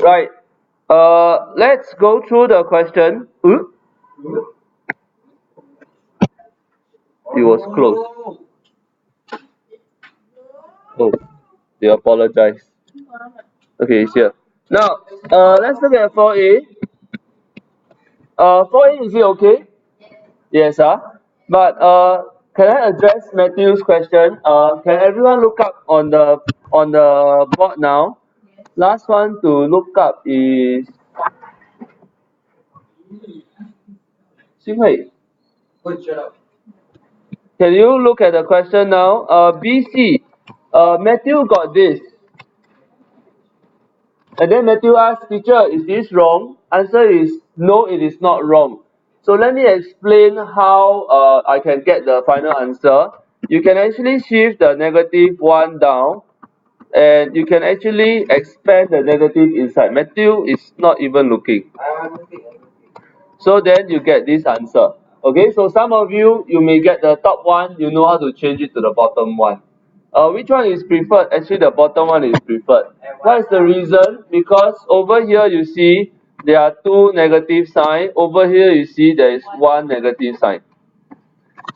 Right. Let's go through the question. It was close. Oh, they apologize. Okay, it's here. Now, let's look at 4A. 4A, is it okay? Yes, but can I address Matthew's question? Can everyone look up on the board now? Last one to look up is Xinghui. Can you look at the question now? BC. Matthew got this. And then Matthew asked, teacher, is this wrong? Answer is, no, it is not wrong. So let me explain how I can get the final answer. You can actually shift the negative 1 down, and you can actually expand the negative inside. Matthew is not even looking. So then you get this answer. Okay, so some of you, you may get the top one, you know how to change it to the bottom one. Which one is preferred? Actually, the bottom one is preferred. What is the reason? Because over here you see there are two negative signs. Over here you see there is one negative sign.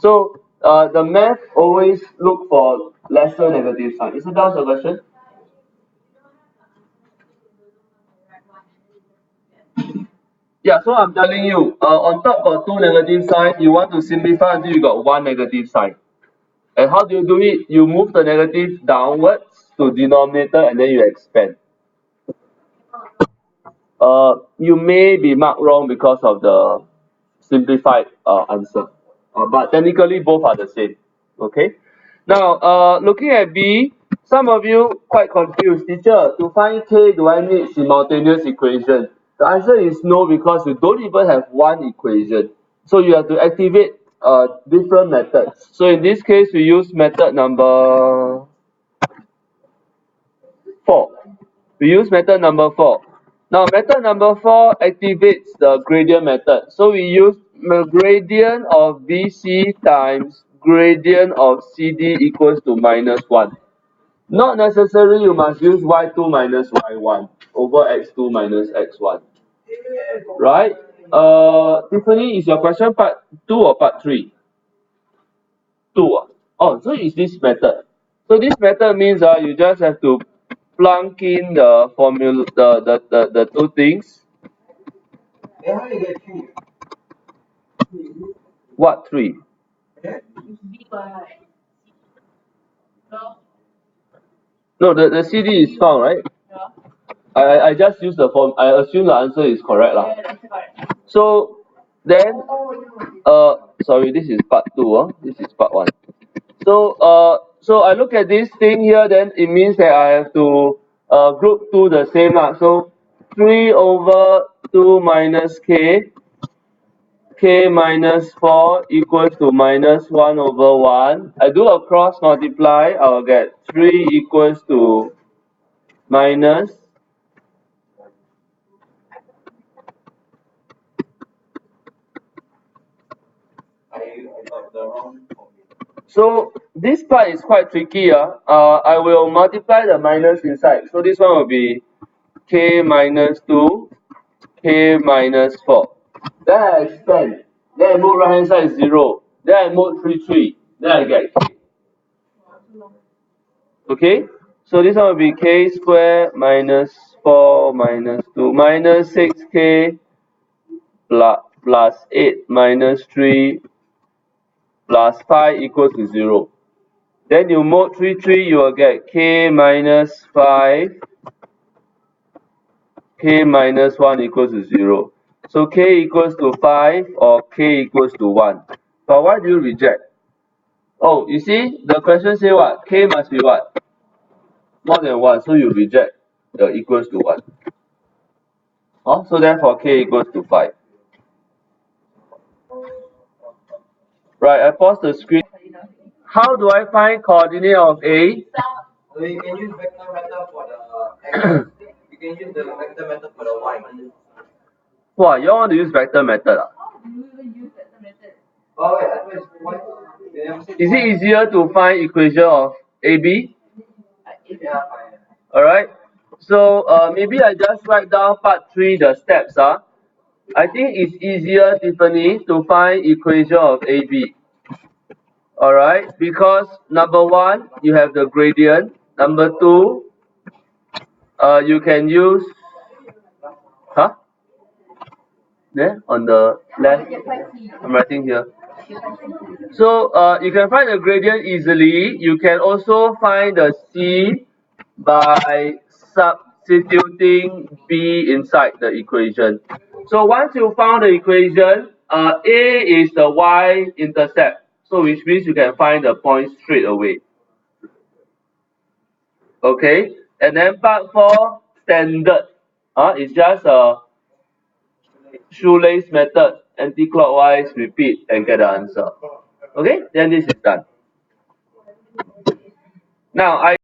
So the math always look for lesser negative sign. Is it that the question? Yeah, so I'm telling you, on top got two negative sign, you want to simplify until you got one negative sign. And how do you do it? You move the negative downwards to denominator and then you expand. You may be marked wrong because of the simplified answer. But technically both are the same. Okay. Now, looking at B, some of you quite confused. Teacher, to find K, do I need simultaneous equation? The answer is no, because you don't even have one equation. So you have to activate different methods. So in this case, we use method number 4. We use method number 4. Now, method number 4 activates the gradient method. So we use gradient of BC times gradient of CD equals to minus 1. Not necessarily you must use y2 minus y1 over x2 minus x1. Right? Tiffany, is your question part 2 or part 3? 2. Oh, so it's this method. So this method means you just have to plunk in the formula, the two things. What 3? No, the CD is found, right? I just use the form. I assume the answer is correct lah. So then, sorry, this is part 2. This is part 1. So I look at this thing here. Then it means that I have to group 2 the same lah. So 3 over 2 minus k. K minus 4 equals to minus 1 over 1. I do a cross multiply, I will get 3 equals to minus so this part is quite tricky. I will multiply the minus inside. So this one will be k minus 2, k minus 4. Then I expand. Then I move right hand side 0. Then I move 3. Then I get k. Okay? So this one will be k squared minus 4 minus 2 minus 6k plus 8 minus 3 plus 5 equals to 0. Then you mod 3, you will get k minus 5, k minus 1 equals to 0. So k equals to 5 or k equals to 1. But why do you reject? Oh, you see, the question say what? K must be what? More than 1, so you reject the equals to 1. So therefore k equals to 5. Right, I pause the screen. How do I find coordinate of A? So you can use vector method for the x. You can use the vector method for the y. Wow, you all want to use vector method? Oh wait, I thought it's y. Is it easier to find equation of AB? Yeah, fine. Alright. So maybe I just write down part 3, the steps. I think it's easier, Tiffany, to find equation of AB. Alright, because number 1, you have the gradient. Number 2, you can use, there on the left, I'm writing here. So you can find the gradient easily. You can also find the C by substituting B inside the equation. So once you found the equation, A is the y-intercept. So which means you can find the point straight away. Okay, and then part 4, standard. It's just a shoelace method, anti-clockwise, repeat and get the answer. Okay, then this is done. Now I